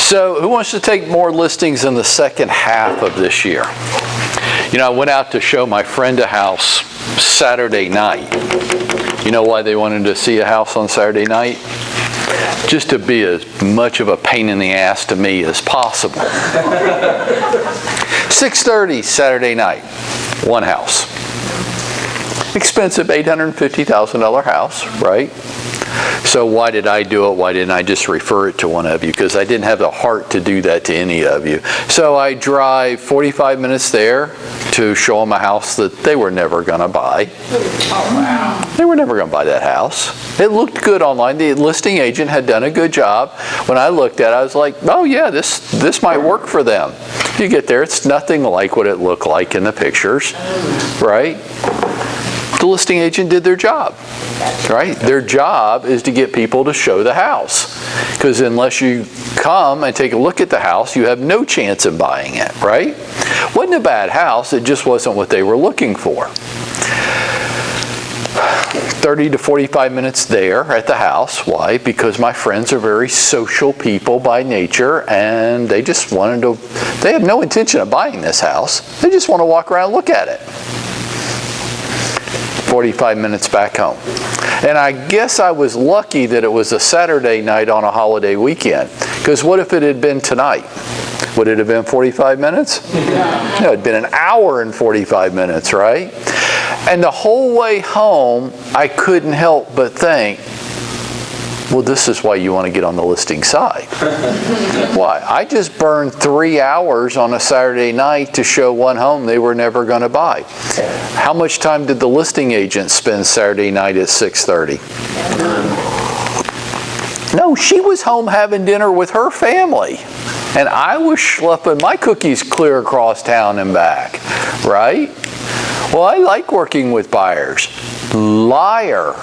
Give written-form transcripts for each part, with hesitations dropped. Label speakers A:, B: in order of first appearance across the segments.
A: So who wants to take more listings in the second half of this year? You know, I went out to show my friend a house Saturday night. You know why they wanted to see a house on Saturday night? Just to be as much of a pain in the ass to me as possible. 6:30 Saturday night, one house. Expensive $850,000 house, right? So why did I do it? Why didn't I just refer it to one of you? Because I didn't have the heart to do that to any of you. So I drive 45 minutes there to show them a house that they were never going to buy. Oh, wow. They were never going to buy that house. It looked good online. The listing agent had done a good job. When I looked at it, I was like, oh yeah, this might work for them. You get there, it's nothing like what it looked like in the pictures, right? The listing agent did their job, right? Their job is to get people to show the house. Because unless you come and take a look at the house, you have no chance of buying it, right? Wasn't a bad house, it just wasn't what they were looking for. 30 to 45 minutes there at the house. Why? Because my friends are very social people by nature, and they just wanted to, they have no intention of buying this house. They just want to walk around and look at it. 45 minutes back home. And I guess I was lucky that it was a Saturday night on a holiday weekend. Because what if it had been tonight? Would it have been 45 minutes? No, it had been an hour and 45 minutes, right? And the whole way home, I couldn't help but think, well, this is why you want to get on the listing side. Why? I just burned 3 hours on a Saturday night to show one home they were never going to buy. How much time did the listing agent spend Saturday night at 6:30? No, she was home having dinner with her family. And I was schlepping my cookies clear across town and back, right? Well, I like working with buyers. Liar.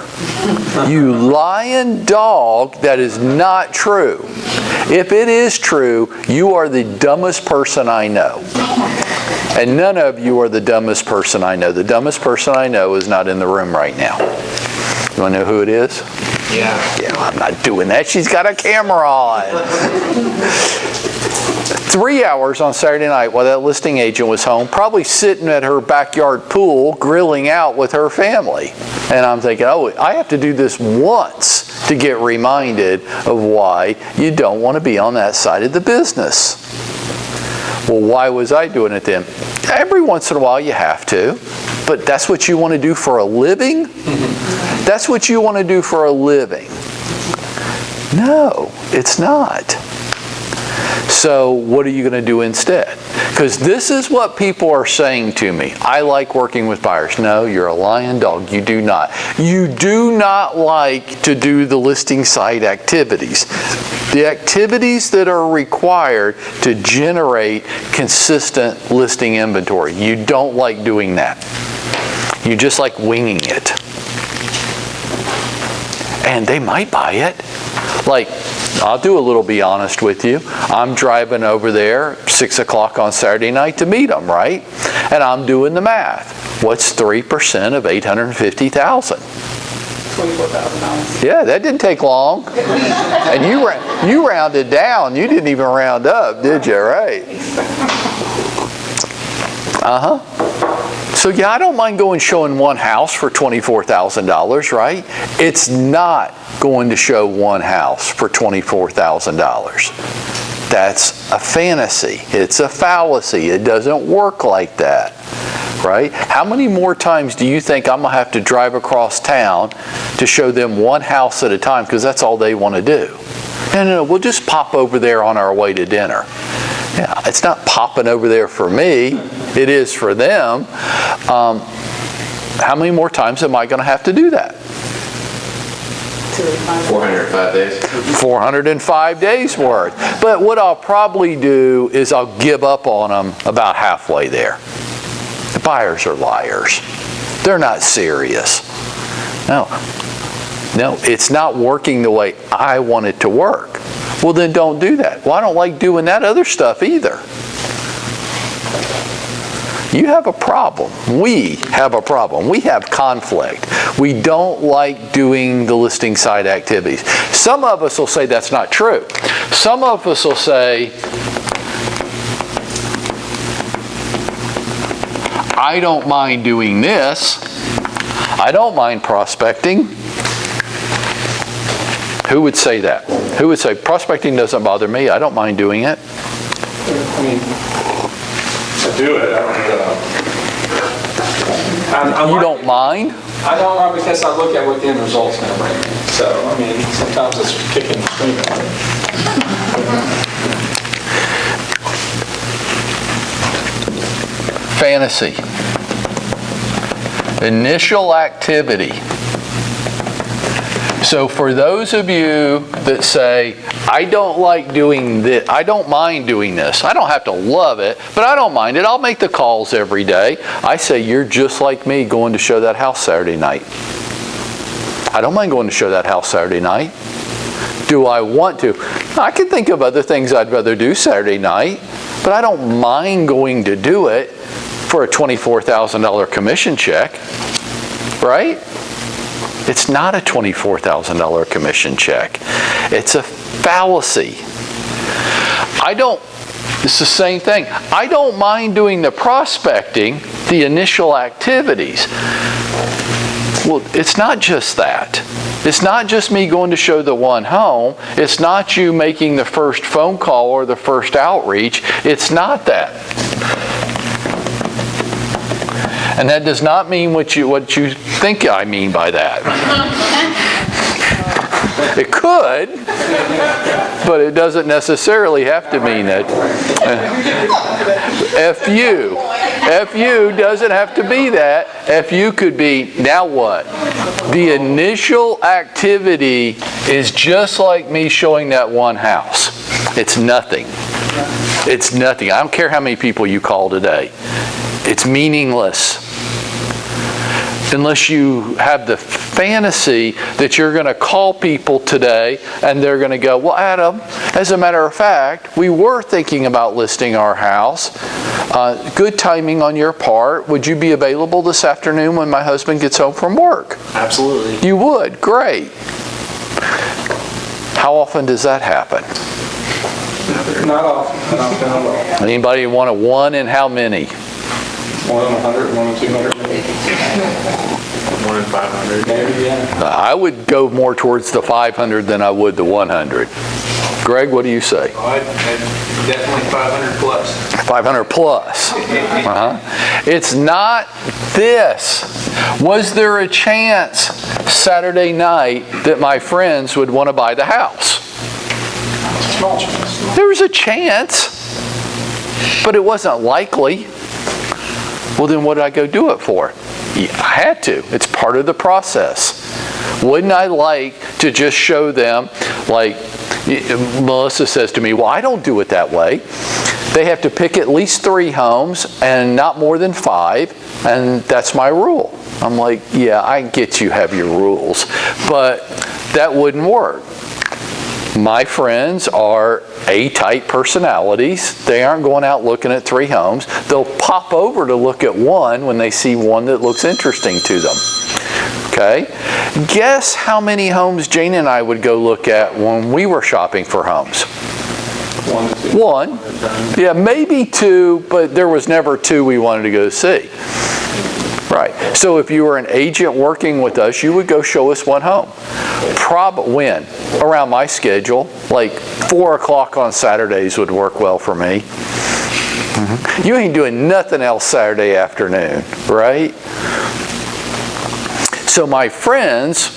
A: You lying dog, that is not true. If it is true, you are the dumbest person I know. And none of you are the dumbest person I know. The dumbest person I know is not in the room right now. You want to know who it is? Yeah. Yeah, I'm not doing that. She's got a camera on. 3 hours on Saturday night while that listing agent was home, probably sitting at her backyard pool, grilling out with her family. And I'm thinking, oh, I have to do this once to get reminded of why you don't want to be on that side of the business. Well, why was I doing it then? Every once in a while you have to, but that's what you want to do for a living? That's what you want to do for a living. No, it's not. So what are you going to do instead? Because this is what people are saying to me. I like working with buyers. No, you're a lying dog. You do not. You do not like to do the listing site activities. The activities that are required to generate consistent listing inventory. You don't like doing that. You just like winging it. And they might buy it. Like, I'll do a little be honest with you. I'm driving over there 6 o'clock on Saturday night to meet them, right? And I'm doing the math. What's 3% of $850,000? $24,000. Yeah, that didn't take long. And you rounded down. You didn't even round up, did you? Right? Uh-huh. So yeah, I don't mind going showing one house for $24,000, right? It's not going to show one house for $24,000. That's a fantasy. It's a fallacy. It doesn't work like that, right? How many more times do you think I'm going to have to drive across town to show them one house at a time because that's all they want to do? No, we'll just pop over there on our way to dinner. Yeah, it's not popping over there for me. It is for them. How many more times am I going to have to do that?
B: 405 days.
A: 405 days worth. But what I'll probably do is I'll give up on them about halfway there. The buyers are liars. They're not serious. No, it's not working the way I want it to work. Well, then don't do that. Well, I don't like doing that other stuff either. You have a problem. We have a problem. We have conflict. We don't like doing the listing site activities. Some of us will say that's not true. Some of us will say, I don't mind doing this. I don't mind prospecting. Who would say that? Who would say, prospecting doesn't bother me, I don't mind doing it?
B: I mean, I do it.
A: You don't mind?
B: I don't mind because I look at what the end result's going to bring me. So, I mean, sometimes it's kicking and screaming.
A: Fantasy. Initial activity. So for those of you that say, I don't like doing this, I don't mind doing this, I don't have to love it, but I don't mind it, I'll make the calls every day. I say, you're just like me going to show that house Saturday night. I don't mind going to show that house Saturday night. Do I want to? I can think of other things I'd rather do Saturday night, but I don't mind going to do it for a $24,000 commission check, right? It's not a $24,000 commission check. It's a fallacy. It's the same thing. I don't mind doing the prospecting, the initial activities. Well, it's not just that. It's not just me going to show the one home. It's not you making the first phone call or the first outreach. It's not that. And that does not mean what you think I mean by that. It could, but it doesn't necessarily have to mean it. FU doesn't have to be that. FU could be, now what? The initial activity is just like me showing that one house. It's nothing. It's nothing. I don't care how many people you call today. It's meaningless. Unless you have the fantasy that you're going to call people today and they're going to go, well, Adam, as a matter of fact, we were thinking about listing our house. Good timing on your part. Would you be available this afternoon when my husband gets home from work?
B: Absolutely.
A: You would? Great. How often does that happen?
B: Not often. Not often at all.
A: Anybody want a one in how many?
B: 1 in 100, 1 in 200, maybe. 1 in 500. Maybe, yeah.
A: I would go more towards the 500 than I would the 100. Greg, what do you say?
C: I'd definitely 500 plus.
A: 500 plus. It's not this. Was there a chance Saturday night that my friends would want to buy the house?
B: Small chance.
A: There was a chance, but it wasn't likely. Well, then what did I go do it for? I had to. It's part of the process. Wouldn't I like to just show them, like Melissa says to me, well, I don't do it that way. They have to pick at least 3 homes and not more than 5, and that's my rule. I'm like, yeah, I get you have your rules, but that wouldn't work. My friends are A-type personalities. They aren't going out looking at 3 homes. They'll pop over to look at one when they see one that looks interesting to them. Okay? Guess how many homes Jane and I would go look at when we were shopping for homes? 1. Yeah, maybe 2, but there was never 2 we wanted to go see. Right. So if you were an agent working with us, you would go show us one home. When? Around my schedule, like 4 o'clock on Saturdays would work well for me. Mm-hmm. You ain't doing nothing else Saturday afternoon, right? So my friends,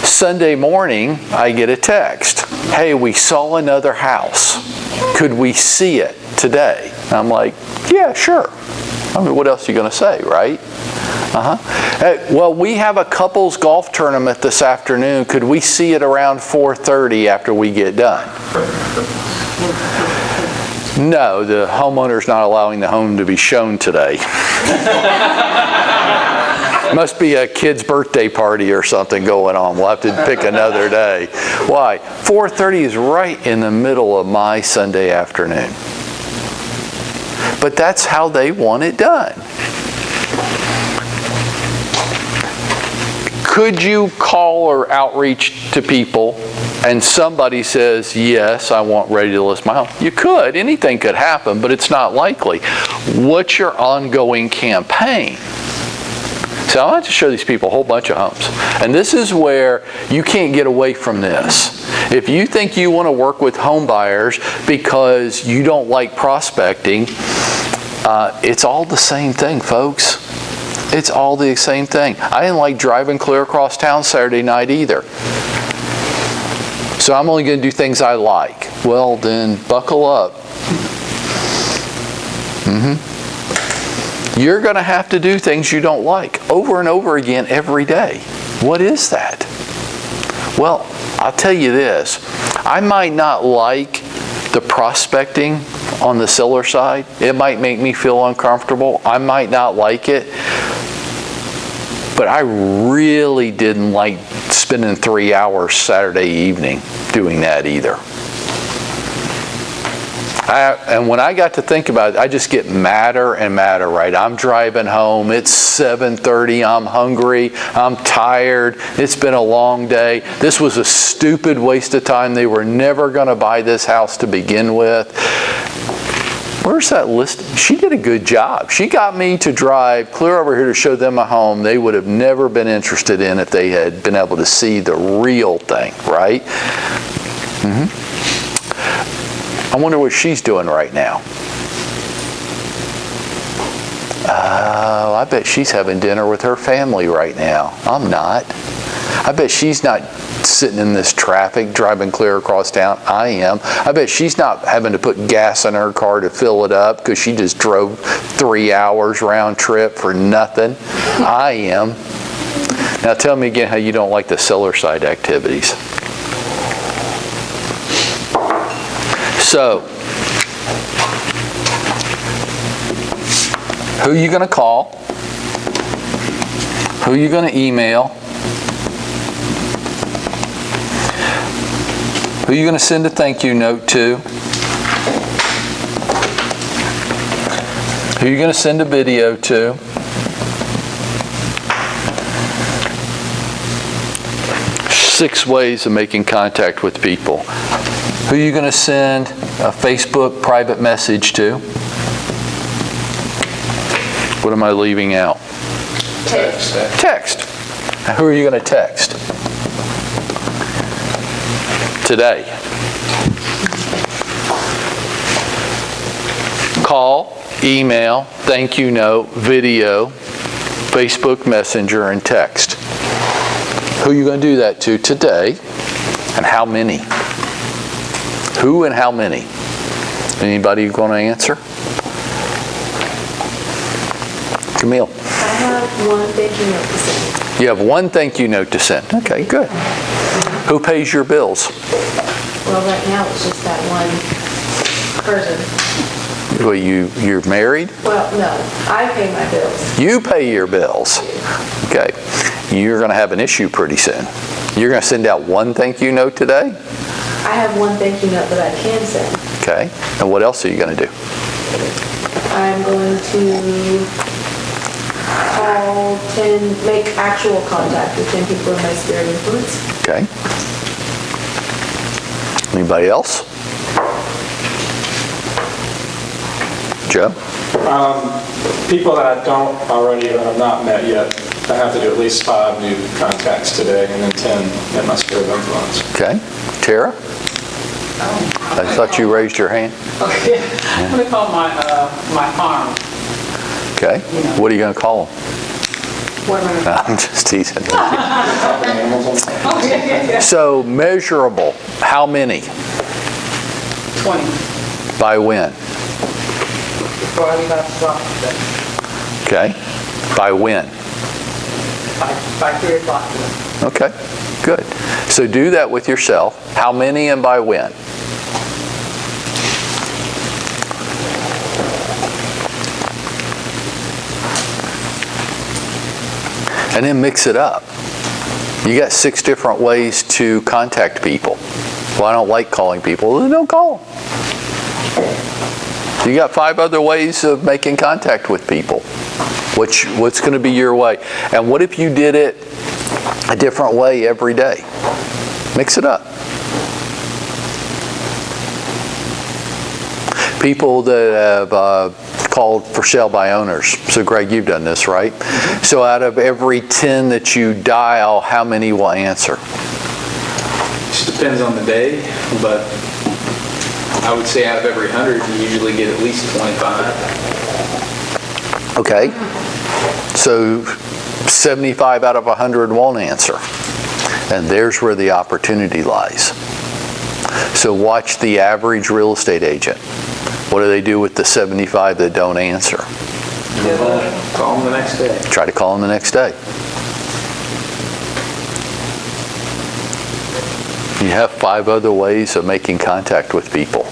A: Sunday morning, I get a text. Hey, we saw another house. Could we see it today? And I'm like, yeah, sure. I mean, what else are you going to say, right? Hey, well, we have a couples golf tournament this afternoon. Could we see it around 4:30 after we get done? No, the homeowner's not allowing the home to be shown today. Must be a kid's birthday party or something going on. We'll have to pick another day. Why? 4:30 is right in the middle of my Sunday afternoon. But that's how they want it done. Could you call or outreach to people and somebody says, yes, I want ready to list my home? You could. Anything could happen, but it's not likely. What's your ongoing campaign? So I want to show these people a whole bunch of homes. And this is where you can't get away from this. If you think you want to work with home buyers because you don't like prospecting, it's all the same thing, folks. It's all the same thing. I didn't like driving clear across town Saturday night either. So I'm only going to do things I like. Well, then buckle up. You're going to have to do things you don't like over and over again every day. What is that? Well, I'll tell you this. I might not like the prospecting on the seller side. It might make me feel uncomfortable. I might not like it. But I really didn't like spending 3 hours Saturday evening doing that either. And when I got to think about it, I just get madder and madder, right? I'm driving home. It's 7:30. I'm hungry. I'm tired. It's been a long day. This was a stupid waste of time. They were never going to buy this house to begin with. Where's that list? She did a good job. She got me to drive clear over here to show them a home they would have never been interested in if they had been able to see the real thing, right? I wonder what she's doing right now. Oh, I bet she's having dinner with her family right now. I'm not. I bet she's not sitting in this traffic driving clear across town. I am. I bet she's not having to put gas in her car to fill it up because she just drove 3 hours round trip for nothing. I am. Now tell me again how you don't like the seller side activities. So, who are you going to call? Who are you going to email? Who are you going to send a thank you note to? Who are you going to send a video to? Six ways of making contact with people. Who are you going to send a Facebook private message to? What am I leaving out?
C: Text.
A: Text. Now, who are you going to text? Today. Call, email, thank you note, video, Facebook Messenger, and text. Who are you going to do that to today, and how many? Who and how many? Anybody going to answer? Camille.
D: I have one thank you note to send.
A: You have one thank you note to send. Okay, good. Who pays your bills?
D: Well, right now it's just that one person.
A: Well, you're married?
D: Well, no, I pay my bills.
A: You pay your bills. Okay. You're going to have an issue pretty soon. You're going to send out one thank you note today?
D: I have one thank you note that I can send.
A: Okay. And what else are you going to do?
D: I'm going to call 10, make actual contact with 10 people in my sphere of influence.
A: Okay. Anybody else? Joe?
B: People that I don't already or have not met yet, I have to do at least 5 new contacts today and then 10 at my sphere of influence.
A: Okay. Tara? I thought you raised your hand.
E: Okay, I'm going to call my farm.
A: Okay. What are you going to call them?
E: What am I gonna
A: I'm just teasing.
E: call? Okay.
A: So, measurable. How many?
E: 20,
A: By when?
E: before I leave out the office,
A: Okay. By when?
E: by 3 o'clock.
A: Okay. Good. So do that with yourself. How many and by when? And then mix it up. You got 6 different ways to contact people. Well, I don't like calling people. Well, then don't call them. You got 5 other ways of making contact with people. What's going to be your way? And what if you did it a different way every day? Mix it up. People that have called for sale by owners. So Greg, you've done this, right? So out of every 10 that you dial, how many will answer?
C: Just depends on the day, but I would say out of every 100, you usually get at least 25.
A: Okay. So 75 out of 100 won't answer. And there's where the opportunity lies. So watch the average real estate agent. What do they do with the 75 that don't answer?
C: Call them the next day.
A: Try to call them the next day. You have 5 other ways of making contact with people.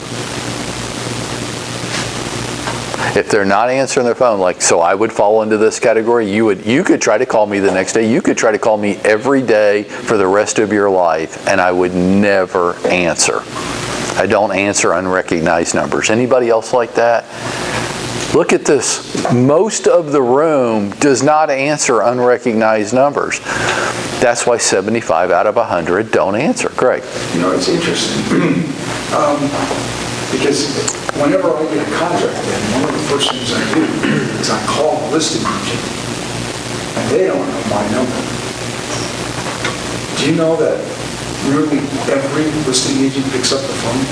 A: If they're not answering their phone, like, so I would fall into this category, you could try to call me the next day. You could try to call me every day for the rest of your life, and I would never answer. I don't answer unrecognized numbers. Anybody else like that? Look at this. Most of the room does not answer unrecognized numbers. That's why 75 out of 100 don't answer. Greg.
F: You know, it's interesting. Because whenever I get a contract in, one of the first things I do is I call the listing agent, and they don't know my number. Do you know that nearly every listing agent picks up the phone?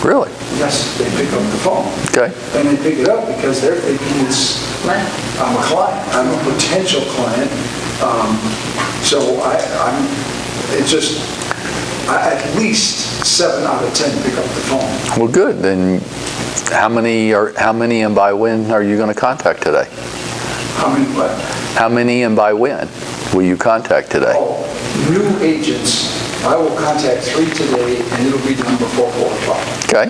A: Really?
F: Yes, they pick up the phone.
A: Okay.
F: And they pick it up because they're thinking I'm a client, I'm a potential client. So at least 7 out of 10 pick up the phone.
A: Well, good. Then how many and by when are you going to contact today?
F: How many what?
A: How many and by when will you contact today?
F: Oh, new agents, I will contact 3 today, and it'll be done before 4 o'clock.
A: Okay.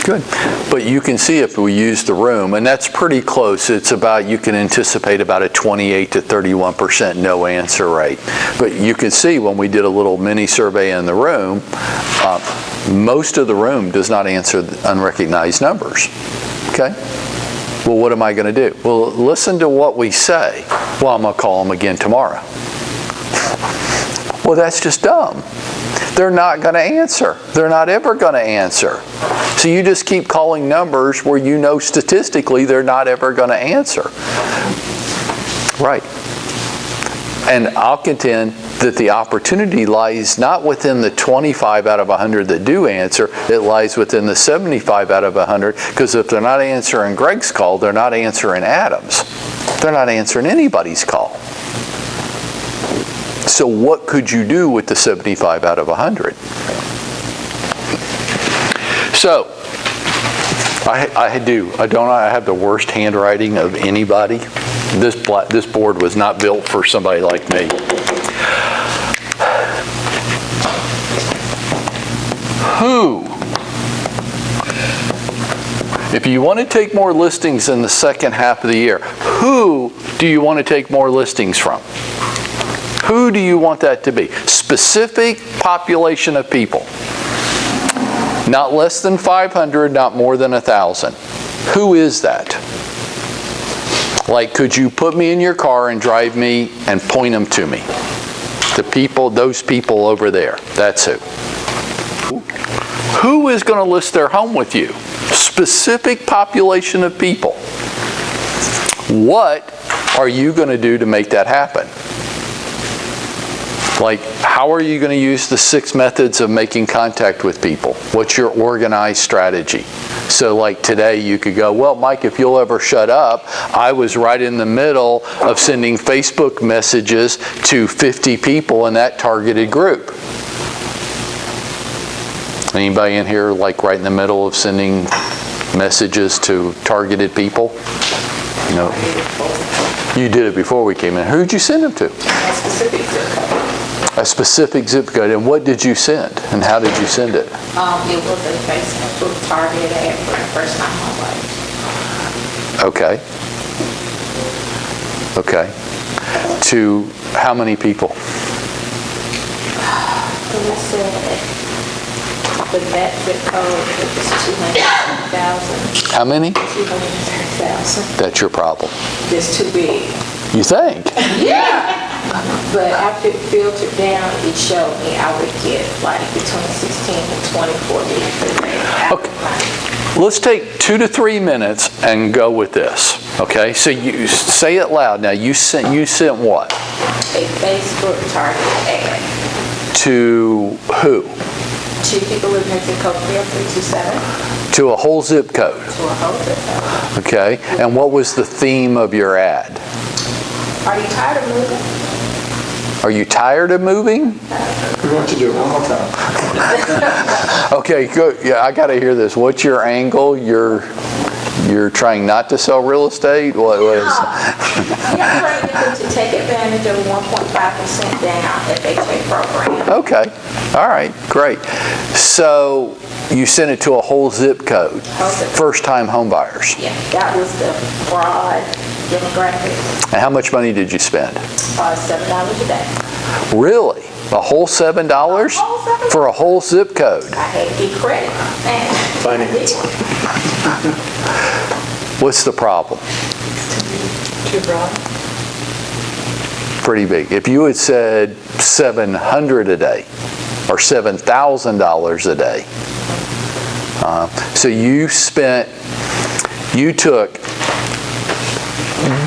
A: Good. But you can see if we use the room, and that's pretty close. It's about, you can anticipate about a 28 to 31% no answer rate. But you can see when we did a little mini survey in the room, most of the room does not answer unrecognized numbers. Okay? Well, what am I going to do? Well, listen to what we say. Well, I'm going to call them again tomorrow. Well, that's just dumb. They're not going to answer. They're not ever going to answer. So you just keep calling numbers where you know statistically they're not ever going to answer. Right. And I'll contend that the opportunity lies not within the 25 out of 100 that do answer, it lies within the 75 out of 100, because if they're not answering Greg's call, they're not answering Adam's. They're not answering anybody's call. So what could you do with the 75 out of 100? So, I have the worst handwriting of anybody. This board was not built for somebody like me. Who? If you want to take more listings in the second half of the year, who do you want to take more listings from? Who do you want that to be? Specific population of people. Not less than 500, not more than 1,000. Who is that? Like, could you put me in your car and drive me and point them to me? The people, those people over there. That's who. Who is going to list their home with you? Specific population of people. What are you going to do to make that happen? Like, how are you going to use the 6 methods of making contact with people? What's your organized strategy? So like today you could go, well, Mike, if you'll ever shut up, I was right in the middle of sending Facebook messages to 50 people in that targeted group. Anybody in here like right in the middle of sending messages to targeted people? No. You did it before we came in. Who'd you send them to?
E: A specific zip code.
A: A specific zip code. And what did you send? And how did you send it?
E: It was a Facebook targeted ad for the first time in my life.
A: Okay. Okay. To how many people?
E: It was for that zip code, it was 230,000.
A: How many?
E: 230,000.
A: That's your problem.
E: It's too big.
A: You think?
E: But after it filtered down, it showed me I would get like between 16 and 24 leads.
A: Okay. Let's take 2 to 3 minutes and go with this. Okay? So you say it loud. Now you sent what?
E: A Facebook targeted ad.
A: To who?
E: To people living in zip code 30327.
A: To a whole zip code.
E: To a whole zip code.
A: Okay. And what was the theme of your ad?
E: Are you tired of moving?
A: Are you tired of moving?
B: We want you to do it one more time.
A: Okay, good. Yeah, I got to hear this. What's your angle? You're trying not to sell real estate? What is?
E: Yeah, trying to get them to take advantage of a 1.5% down FHA program.
A: Okay. All right. Great. So you sent it to a whole zip code.
E: Whole zip code.
A: First-time home buyers.
E: Yeah, that was the broad demographic.
A: And how much money did you spend?
E: $7 a day.
A: Really? A whole $7?
E: A whole $7?
A: For a whole zip code?
E: I had to get credit.
B: Finance.
A: What's the problem?
E: Too broad.
A: Pretty big. If you had said $700 a day or $7,000 a day, so you took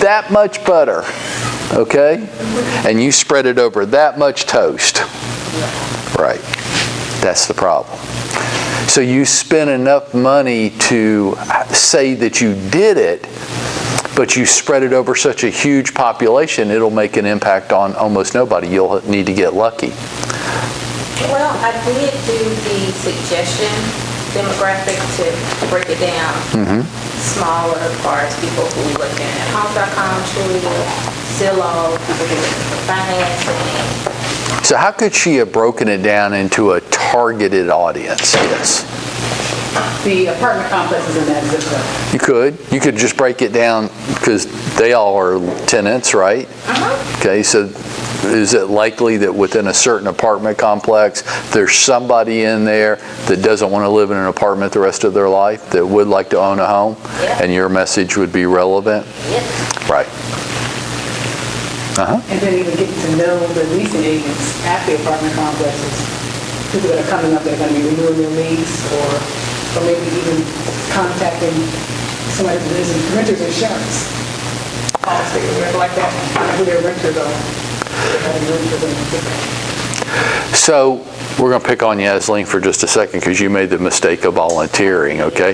A: that much butter, okay, and you spread it over that much toast. Right. That's the problem. So you spent enough money to say that you did it, but you spread it over such a huge population, it'll make an impact on almost nobody. You'll need to get lucky.
E: Well, I did do the suggestion demographic to break it down smaller as far as people who are looking at homes.com, Trulia, Zillow, people who are looking for financing.
A: So how could she have broken it down into a targeted audience? Yes.
G: The apartment complexes in that zip code.
A: You could just break it down because they all are tenants, right? Okay, so is it likely that within a certain apartment complex, there's somebody in there that doesn't want to live in an apartment the rest of their life, that would like to own a home?
E: Yeah.
A: And your message would be relevant?
E: Yep.
A: Right.
G: And then even getting to know the leasing agents at the apartment complexes, people that are coming up that are going to be renewing their lease, or maybe even contacting somebody who lives in renter's insurance policy or whatever like that, who their renters are.
A: So we're going to pick on Yasleen for just a second because you made the mistake of volunteering, okay?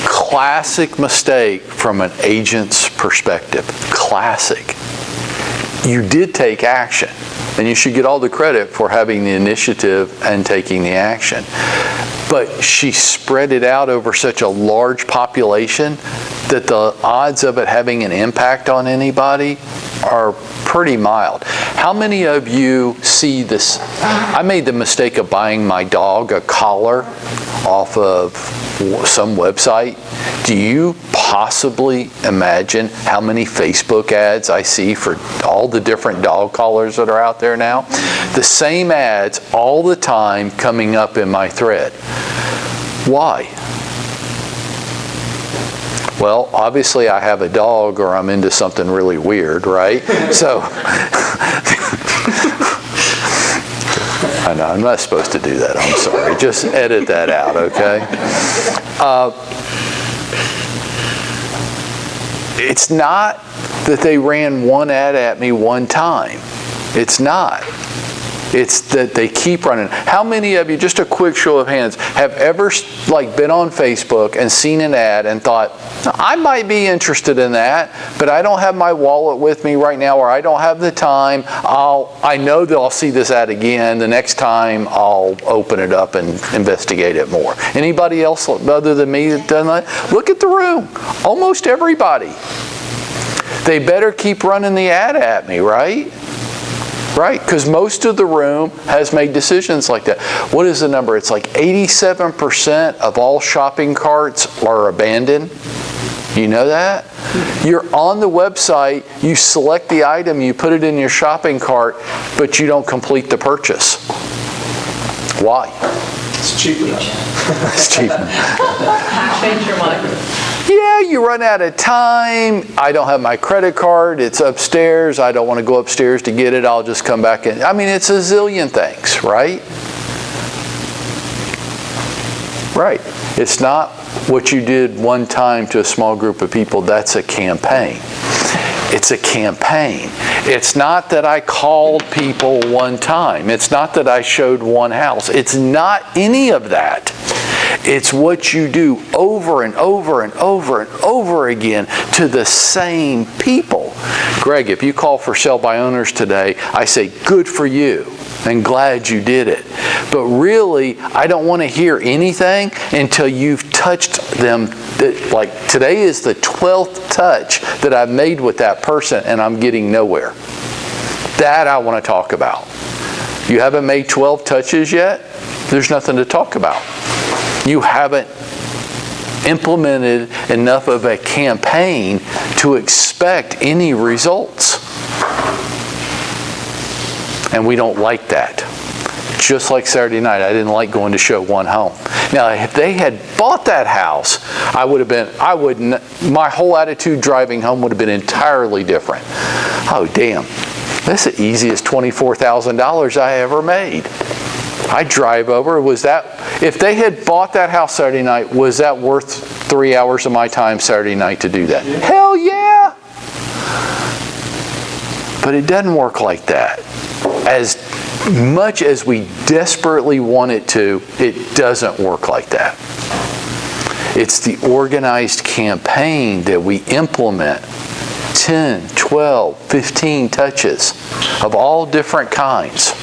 A: Classic mistake from an agent's perspective. Classic. You did take action, and you should get all the credit for having the initiative and taking the action. But she spread it out over such a large population that the odds of it having an impact on anybody are pretty mild. How many of you see this? I made the mistake of buying my dog a collar off of some website. Do you possibly imagine how many Facebook ads I see for all the different dog collars that are out there now? The same ads all the time coming up in my thread. Why? Well, obviously I have a dog or I'm into something really weird, right? So, I know, I'm not supposed to do that, I'm sorry. Just edit that out, okay? It's not that they ran one ad at me one time. It's not. It's that they keep running. How many of you, just a quick show of hands, have ever been on Facebook and seen an ad and thought, I might be interested in that, but I don't have my wallet with me right now, or I don't have the time. I know that I'll see this ad again. The next time I'll open it up and investigate it more. Anybody else other than me that done that? Look at the room. Almost everybody. They better keep running the ad at me, right? Right, because most of the room has made decisions like that. What is the number? It's like 87% of all shopping carts are abandoned. You know that? You're on the website, you select the item, you put it in your shopping cart, but you don't complete the purchase. Why?
B: It's cheaper than that.
A: It's cheap.
H: Change your mind.
A: Yeah, you run out of time. I don't have my credit card. It's upstairs. I don't want to go upstairs to get it. I'll just come back in. I mean, it's a zillion things, right? Right. It's not what you did one time to a small group of people. That's a campaign. It's a campaign. It's not that I called people one time. It's not that I showed one house. It's not any of that. It's what you do over and over and over and over again to the same people. Greg, if you call for sale by owners today, I say, good for you and glad you did it. But really, I don't want to hear anything until you've touched them. Like today is the 12th touch that I've made with that person and I'm getting nowhere. That I want to talk about. You haven't made 12 touches yet? There's nothing to talk about. You haven't implemented enough of a campaign to expect any results. And we don't like that. Just like Saturday night, I didn't like going to show one home. Now, if they had bought that house, my whole attitude driving home would have been entirely different. Oh, damn. That's the easiest $24,000 I ever made. I drive over. If they had bought that house Saturday night, was that worth 3 hours of my time Saturday night to do that? Hell yeah! But it doesn't work like that. As much as we desperately want it to, it doesn't work like that. It's the organized campaign that we implement. 10, 12, 15 touches of all different kinds.